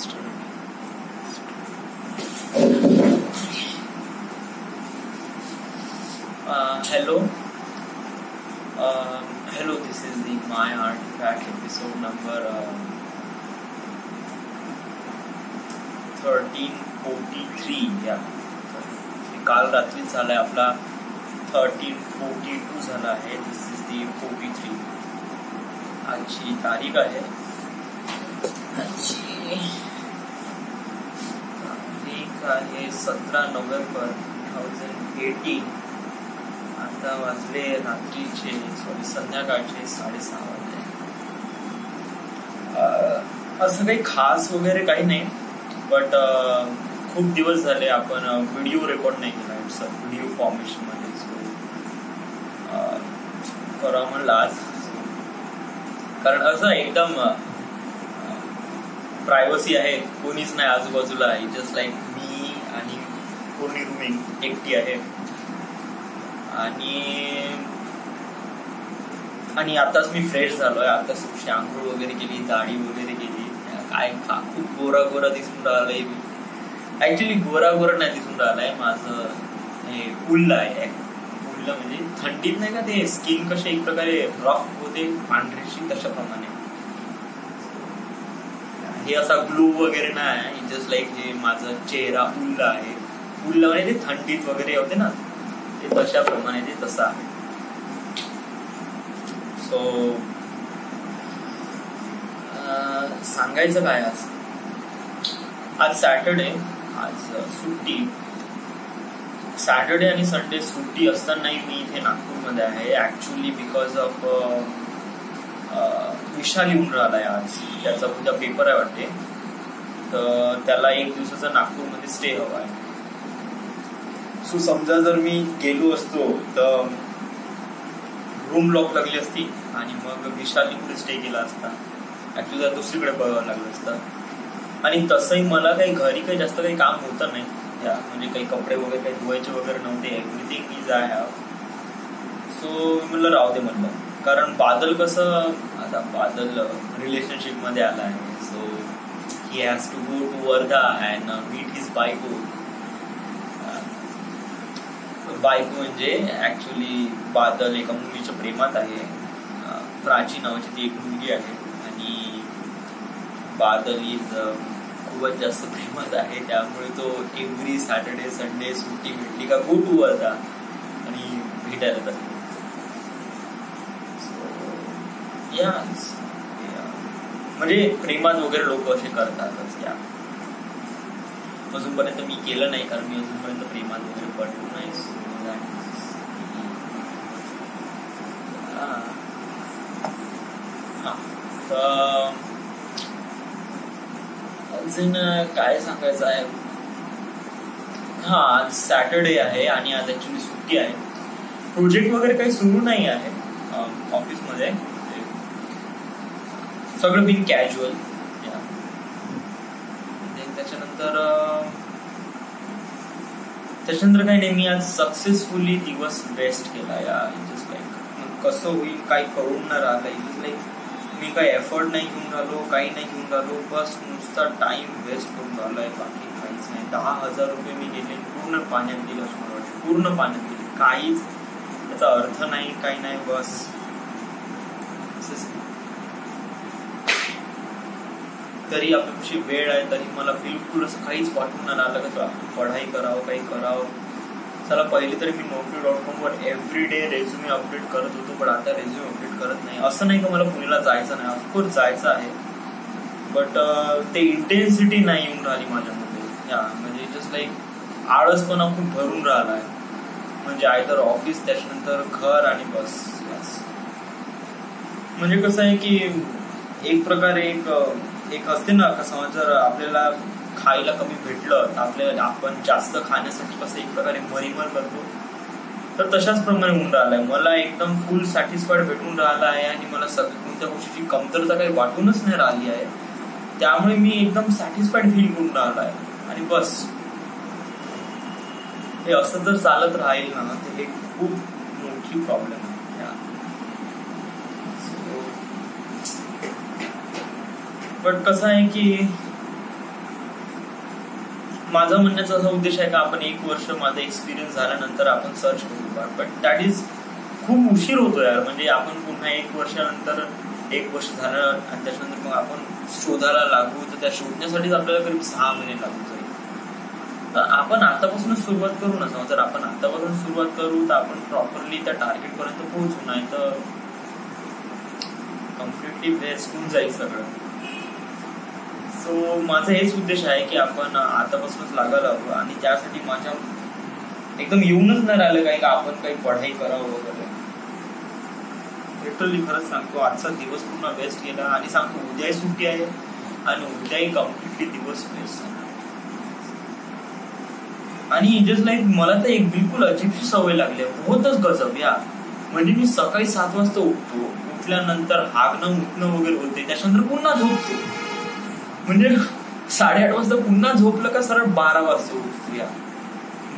Hello, this is the My Artifact episode number 1343. काल रात्री झालाय आपला 1342 झाला आहे. दिस इज दी 43. आजची तारीख आहे 17 नोव्हेंबर 2018. आता वाजले रात्रीचे संध्याकाळचे 6:30 वाजले. असं काही खास वगैरे काही नाही, बट खूप दिवस झाले आपण व्हिडिओ रेकॉर्ड नाही केला. इट्स व्हिडिओ फॉर्मेशन मध्ये, करावं म्हणलं आज. कारण असं एकदम प्रायव्हसी आहे, कोणीच नाही आजूबाजूला आहे. जस्ट लाईक मी आणि पूर्ण रूम एकटी आहे. आणि आताच मी फ्रेश झालोय. आता सुशी आंघोळ वगैरे केली, दाढी वगैरे केली. काय खूप गोरा दिसून राहिलंय मी. ऍक्च्युली गोरा नाही दिसून राहिलाय, माझं हे उरलं आहे. उरलं म्हणजे थंडीत नाही का ते स्किन कसे एक प्रकारे रफ होते पांढरीशी, तशाप्रमाणे. हे असा ग्लू वगैरे नाही, जस्ट लाईक हे माझं चेहरा उरला आहे. उरलं म्हणजे ते थंडीत वगैरे होते ना, ते तशाप्रमाणे ते तसं आहे. सो सांगायचं काय, आज सॅटर्डे, आज सुट्टी. सॅटर्डे आणि संडे सुट्टी असतानाही मी इथे नागपूरमध्ये आहे. ऍक्च्युली बिकॉज ऑफ विशाल येऊन राहिलाय आज. त्याचा उद्या पेपर आहे वाटते, तर त्याला 1 दिवसाचा नागपूरमध्ये स्टे हवा आहे. सो समजा जर मी गेलो असतो तर रूम लॉक लागली असती आणि मग विशालने कुठे स्टे केला असता. ऍक्च्युली दुसरीकडे बघावं लागलं असतं. आणि तसंही मला काही घरी काही जास्त काही काम होतं नाही, म्हणजे काही कपडे वगैरे काही धुवायचे वगैरे नव्हते. Everything is I have. So म्हणलं राहू दे म्हणलं. कारण बादल कसं, आता बादल रिलेशनशिप मध्ये आला आहे. So he has to go to Wardha and meet his बायको. बायको म्हणजे ऍक्च्युली बादल एका मुलीच्या प्रेमात आहे. प्राची नावाची ती एक मुलगी आहे आणि बादल इज खूपच जास्त प्रेमात आहे. त्यामुळे तो एव्हरी सॅटर्डे संडे सुट्टी भेटली का गो टू वर्धा आणि भेटायला जातो. या म्हणजे प्रेमात वगैरे लोक असे करतातच. या अजूनपर्यंत मी केलं नाही, कारण मी अजूनपर्यंत प्रेमात वगैरे पडलो नाही. अजून काय सांगायचं आहे. आज सॅटर्डे आहे आणि आज ऍक्च्युली सुट्टी आहे. प्रोजेक्ट वगैरे काही सुरू नाही आहे ऑफिसमध्ये. सगळं बिन कॅज्युअल. त्याच्यानंतर काही नाही. मी आज सक्सेसफुली दिवस वेस्ट केला. जस्ट लाईक कसं होईल काही कळून नाही राहिलं. जस्ट लाईक मी काही एफर्ट नाही घेऊन राहिलो, काही नाही घेऊन राहिलो. बस नुसता टाइम वेस्ट करून राहिलोय, बाकी काहीच नाही. 10,000 रुपये मी गेले, पूर्ण पाण्यात गेले असं मला वाटतं. पूर्ण पाण्यात गेले, काहीच त्याचा अर्थ नाही, काही नाही. बस तरी आपल्याशी वेळ आहे, तरी मला बिलकुल असं काहीच वाटून नाही राहिलं का पढाई करावं, काही करावं. चला पहिले तरी मी Naukri.com वर एव्हरी डे रेझ्युमे अपडेट करत होतो, पण आता रेझ्युमे अपडेट करत नाही. असं नाही का मला पुण्याला जायचं नाही, ऑफकोर्स जायचं आहे, बट ते इंटेन्सिटी नाही येऊन राहिली माझ्यामध्ये. म्हणजे जस्ट लाईक आळसपणा खूप भरून राहिला आहे. म्हणजे आयदर ऑफिस, त्याच्यानंतर घर आणि बस. म्हणजे कसं आहे की एक प्रकारे एक असते ना, कसं जर आपल्याला खायला कमी भेटलं तर आपण जास्त खाण्यासाठी कसं एक प्रकारे मरीमर करतो, तर तशाच प्रमाणे होऊन राहिलाय. मला एकदम फुल सॅटिस्फाईड भेटून राहिला आहे आणि मला कोणत्या गोष्टीची कमतरता काही वाटूनच नाही राहिली आहे. त्यामुळे मी एकदम सॅटिस्फाईड फील करून राहिला आहे. आणि बस हे असं जर चालत राहील ना, तर हे खूप मोठी प्रॉब्लेम आहे. बट कसं आहे की माझा म्हणण्याचा असा उद्देश आहे का आपण 1 वर्ष माझा एक्सपिरियन्स झाल्यानंतर आपण सर्च करू, बट दॅट इज खूप उशीर होतो यार. म्हणजे आपण पुन्हा 1 वर्षानंतर 1 वर्ष झालं आणि त्याच्यानंतर मग आपण शोधायला लागू, तर त्या शोधण्यासाठीच आपल्याला करीब 6 महिने लागू जाईल. तर आपण आतापासूनच सुरुवात करू ना. जर आपण आतापासून सुरुवात करू तर आपण प्रॉपरली त्या टार्गेट पर्यंत पोहोचू, नाही तर कम्प्लिटली वेस्ट होऊन जाईल सगळं. सो माझा हेच उद्देश आहे की आपण आतापासूनच लागायला हवं, आणि त्यासाठी माझ्या एकदम येऊनच नाही राहिलं काही का आपण काही पढाई करावं वगैरे. लिटरली खरंच सांगतो, आजचा दिवस पूर्ण वेस्ट गेला, आणि सांगतो उद्याही सुट्टी आहे आणि उद्याही कम्प्लिटली दिवस वेस्ट. आणि जस्ट लाईक मला तर एक बिलकुल अजीबशी सवय लागली, बहुतच गजब या. म्हणजे मी सकाळी 7 वाजता उठतो, उठल्यानंतर हागणं मुतणं वगैरे होते, त्याच्यानंतर पुन्हा झोपतो. म्हणजे 8:30 वाजता पुन्हा झोपलं का सरळ 12 वाजता उठतो या.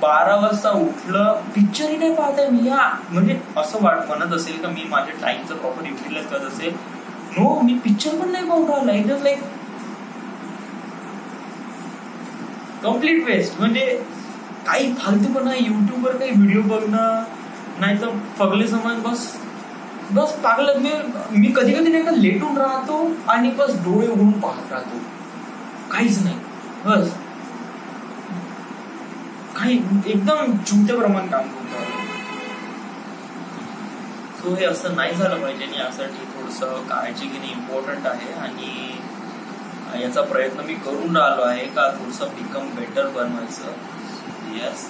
12 वाजता उठलं, पिक्चरही नाही पाहताय मी या. म्हणजे असं म्हणत असेल का मी माझ्या टाइमचं प्रॉपर युटिलाइज करत असेल. नो, मी पिक्चर पण नाही पाहून राहिला. It is like complete waste. म्हणजे काही फालतूपणा, युट्यूबवर काही व्हिडिओ बघणं, नाही तर पगले समज बस पागलं. मी कधी कधी नाही का लेटून राहतो आणि बस डोळे उघडून पाहत राहतो, काहीच नाही, बस काही एकदम चिंतेप्रमाणे काम करतो. सो हे असं नाही झालं पाहिजे, आणि यासाठी थोडंसं काळजी घेणे इम्पॉर्टंट आहे. आणि याचा प्रयत्न मी करून राहिलो आहे का थोडंसं बिकम बेटर बनवायचं. यस.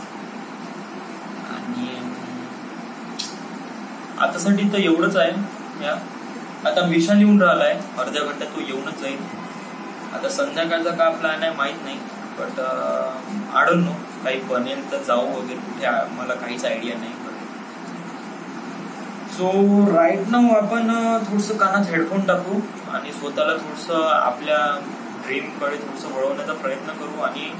आणि आतासाठी तर एवढंच आहे. आता विशाल येऊन राहिलाय, अर्ध्या घंट्यात तो येऊनच जाईल. आता संध्याकाळचा काय प्लॅन आहे माहित नाही, बट आय डोंट नो, काही बनेल तर जाऊ वगैरे कुठे, मला काहीच आयडिया नाही. सो राईट नाऊ आपण थोडंसं कानात हेडफोन टाकू आणि स्वतःला थोडंसं आपल्या ड्रीमकडे थोडंसं वळवण्याचा प्रयत्न करू. आणि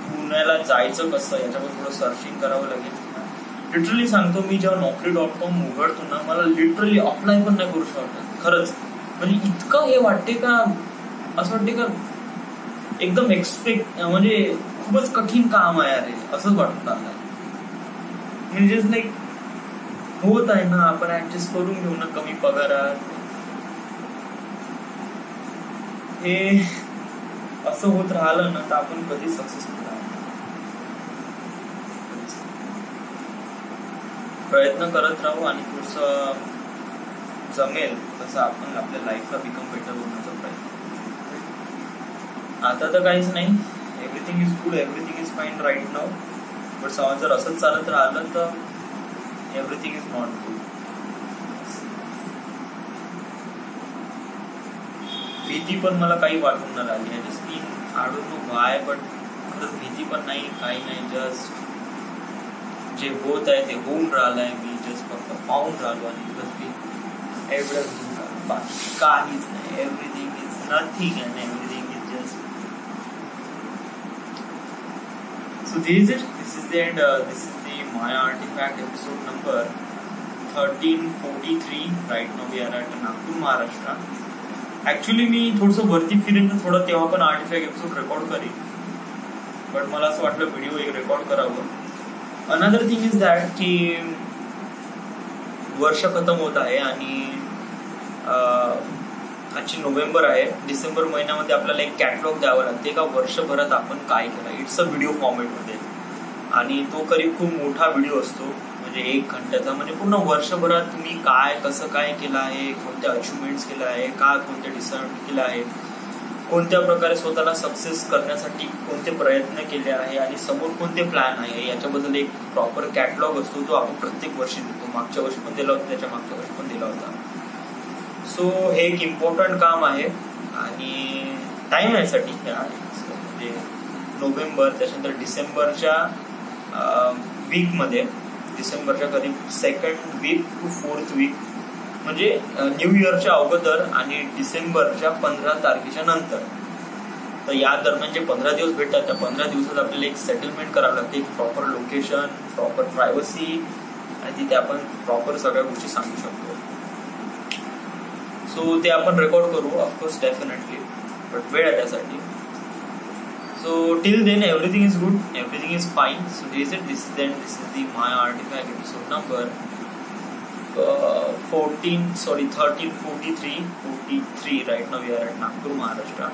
पुण्याला जायचं कसं याच्यावर थोडं सर्चिंग करावं लागेल. लिटरली सांगतो, मी जेव्हा Naukri.com उघडतो ना, मला लिटरली अप्लाय पण नाही करू शकत खरंच. म्हणजे इतकं हे वाटते का, असं वाटते का एकदम म्हणजे खूपच कठीण काम आहे अरे, असंच वाटत आहे. म्हणजे लाईक होत आहे ना, आपण ऍडजस्ट करून घेऊ ना कमी पगारात. हे असं होत राहिलं ना तर आपण कधीच सक्सेसफुल प्रयत्न करत राहू, आणि थोडंसं जमेल तसं आपण आपल्या लाईफला बिकम बेटर होण्याचा प्रयत्न. आता तर काहीच नाही, everything is good, everything is fine right now. But समज जर असंच चालत राहिलं तर एव्हरीथिंग इज नॉट गुड. भीती पण मला काही वाटून नाही राहिली. I don't know why, but खरंच भीती पण नाही, काही नाही. जस्ट जे होत आहे ते होऊन राहिलंय, मी जस्ट फक्त पाहून राहिलो आणि एवढंच, बाकी काहीच नाही. Everything is nothing and everything is just. So this is the end. This is the Maya artifact episode number 1343. Right now we are at Nagpur, Maharashtra. Actually मी थोडंसं वरती फिरेन तर थोडं तेव्हा पण आर्टिफॅक्ट एपिसोड रेकॉर्ड करीन, बट मला असं वाटलं व्हिडिओ एक रेकॉर्ड करावं. अनदर थिंग इज दॅट की वर्ष खतम होत आहे, आणि आजची नोव्हेंबर आहे. डिसेंबर महिन्यामध्ये आपल्याला एक कॅटलॉग द्यावं लागते का वर्षभरात आपण काय केलं. इट्स अ व्हिडिओ फॉर्मॅटमध्ये, आणि तो करीब खूप मोठा व्हिडिओ असतो, म्हणजे 1 घंट्याचा. म्हणजे पूर्ण वर्षभरात तुम्ही काय कसं काय केलं आहे, कोणत्या अचिव्हमेंट्स केलं आहे, का कोणत्या डिसाईड केलं आहे, कोणत्या प्रकारे स्वतःला सक्सेस करण्यासाठी कोणते प्रयत्न केले आहे, आणि समोर कोणते प्लॅन आहे, याच्याबद्दल एक प्रॉपर कॅटलॉग असतो, तो आपण प्रत्येक वर्षी देतो. मागच्या वर्षी पण दिला होता, त्याच्या मागच्या वर्षी पण दिला होता. सो हे एक इम्पॉर्टंट काम आहे, आणि टाइम यासाठी म्हणजे नोव्हेंबर, त्याच्यानंतर डिसेंबरच्या वीकमध्ये, डिसेंबरच्या कधी 2nd week to 4th week, म्हणजे न्यू इयरच्या अगोदर आणि डिसेंबरच्या 15 तारखेच्या नंतर. तर या दरम्यान जे 15 दिवस भेटतात, त्या 15 दिवसात आपल्याला एक सेटलमेंट करावं लागते, एक प्रॉपर लोकेशन, प्रॉपर प्रायव्हसी, आणि तिथे आपण प्रॉपर सगळ्या गोष्टी सांगू शकतो. सो ते आपण रेकॉर्ड करू ऑफकोर्स डेफिनेटली, बट वेळ आहे त्यासाठी. So till then everything is good, everything is fine. So this is the my artifact episode number 1343. Right now we are at Nagpur, Maharashtra.